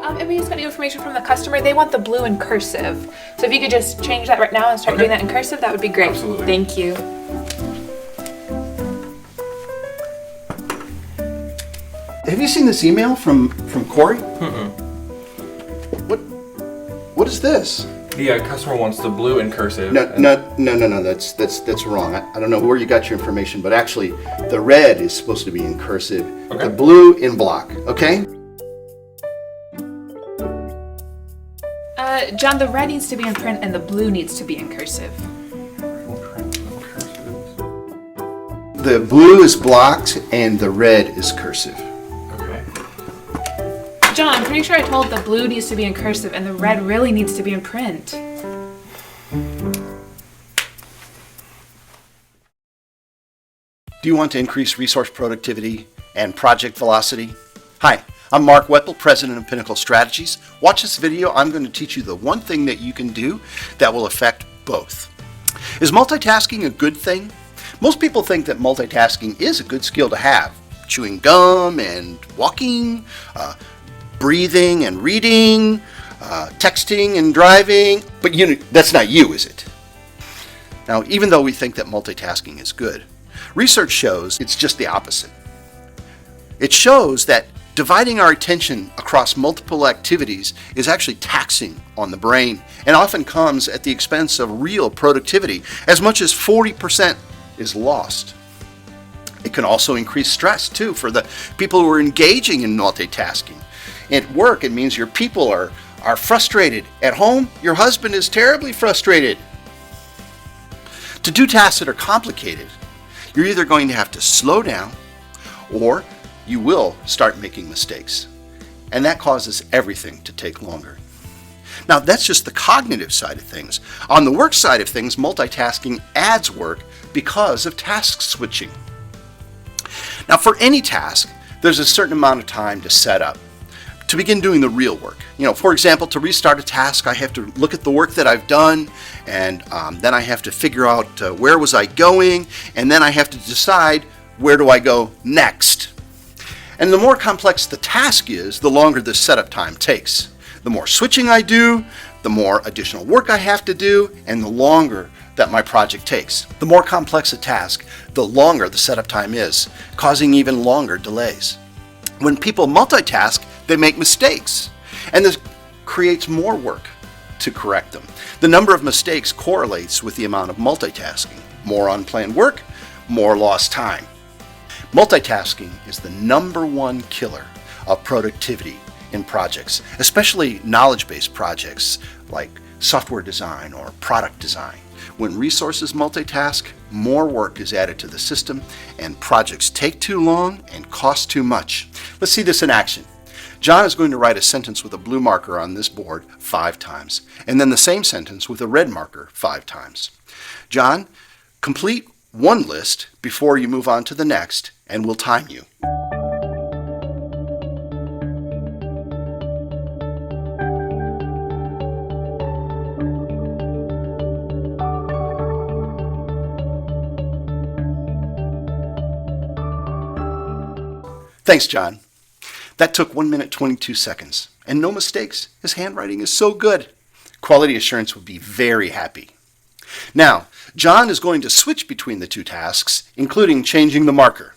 And we just got new information from the customer. They want the blue in cursive. So if you could just change that right now and start doing that in cursive, that would be great. Absolutely. Thank you. Have you seen this email from Corey? What is this? The customer wants the blue in cursive. No. That's wrong. I don't know where you got your information, but actually, the red is supposed to be in cursive. Okay. The blue in block. Okay. John, the red needs to be in print and the blue needs to be in cursive. The blue is blocked and the red is cursive. Okay. John, I'm pretty sure I told the blue needs to be in cursive and the red really needs to be in print. Do you want to increase resource productivity and project velocity? Hi, I'm Mark Weppel, President of Pinnacle Strategies. Watch this video. I'm going to teach you the one thing that you can do that will affect both. Is multitasking a good thing? Most people think that multitasking is a good skill to have. Chewing gum and walking, breathing and reading, texting and driving. But that's not you, is it? Now, even though we think that multitasking is good, research shows it's just the opposite. It shows that dividing our attention across multiple activities is actually taxing on the brain and often comes at the expense of real productivity. As much as 40% is lost. It can also increase stress too for the people who are engaging in multitasking. At work, it means your people are frustrated. At home, your husband is terribly frustrated. To do tasks that are complicated, you're either going to have to slow down or you will start making mistakes. And that causes everything to take longer. Now, that's just the cognitive side of things. On the work side of things, multitasking adds work because of task switching. Now, for any task, there's a certain amount of time to set up, to begin doing the real work. For example, to restart a task, I have to look at the work that I've done, and then I have to figure out where was I going, and then I have to decide where do I go next. And the more complex the task is, the longer the setup time takes. The more switching I do, the more additional work I have to do, and the longer that my project takes. The more complex a task, the longer the setup time is, causing even longer delays. When people multitask, they make mistakes, and this creates more work to correct them. The number of mistakes correlates with the amount of multitasking. More unplanned work, more lost time. Multitasking is the #1 killer of productivity in projects, especially knowledge-based projects like software design or product design. When resources multitask, more work is added to the system and projects take too long and cost too much. Let's see this in action. John is going to write a sentence with a blue marker on this board 5 times, and then the same sentence with a red marker 5 times. John, complete one list before you move on to the next, and we'll time you. Thanks, John. That took 1 minute 22 seconds, and no mistakes. His handwriting is so good. Quality assurance would be very happy. Now, John is going to switch between the 2 tasks, including changing the marker.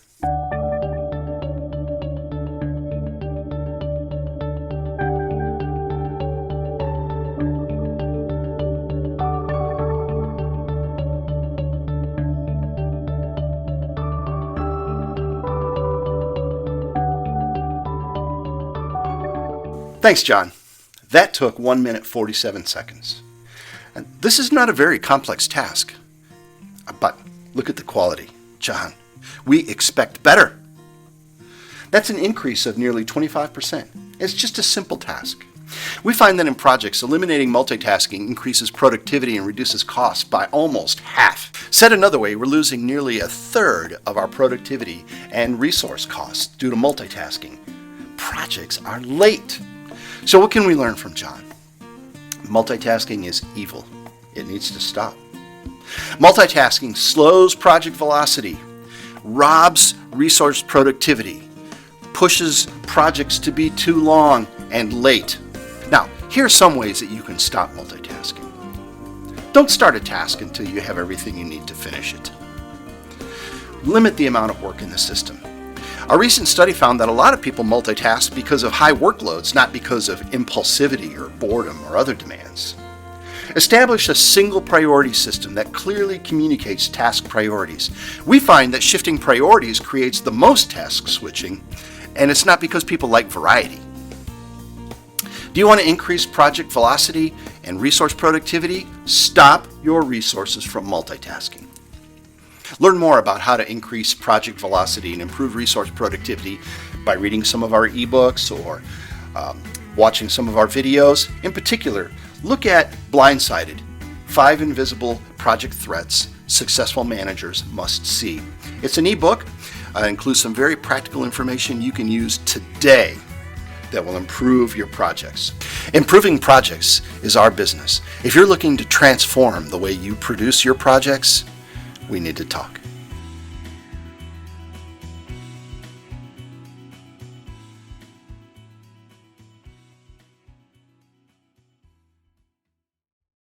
Thanks, John. That took 1 minute 47 seconds. And this is not a very complex task. But look at the quality. John, we expect better. That's an increase of nearly 25%. It's just a simple task. We find that in projects, eliminating multitasking increases productivity and reduces costs by almost half. Said another way, we're losing nearly 1/3 of our productivity and resource costs due to multitasking. Projects are late. So what can we learn from John? Multitasking is evil. It needs to stop. Multitasking slows project velocity, robs resource productivity, pushes projects to be too long, and late. Now, here are some ways that you can stop multitasking. Don't start a task until you have everything you need to finish it. Limit the amount of work in the system. A recent study found that a lot of people multitask because of high workloads, not because of impulsivity or boredom or other demands. Establish a single priority system that clearly communicates task priorities. We find that shifting priorities creates the most task switching, and it's not because people like variety. Do you want to increase project velocity and resource productivity? Stop your resources from multitasking. Learn more about how to increase project velocity and improve resource productivity by reading some of our ebooks or watching some of our videos. In particular, look at Blindsided, 5 Invisible Project Threats Successful Managers Must See. It's an ebook. It includes some very practical information you can use today that will improve your projects. Improving projects is our business. If you're looking to transform the way you produce your projects, we need to talk.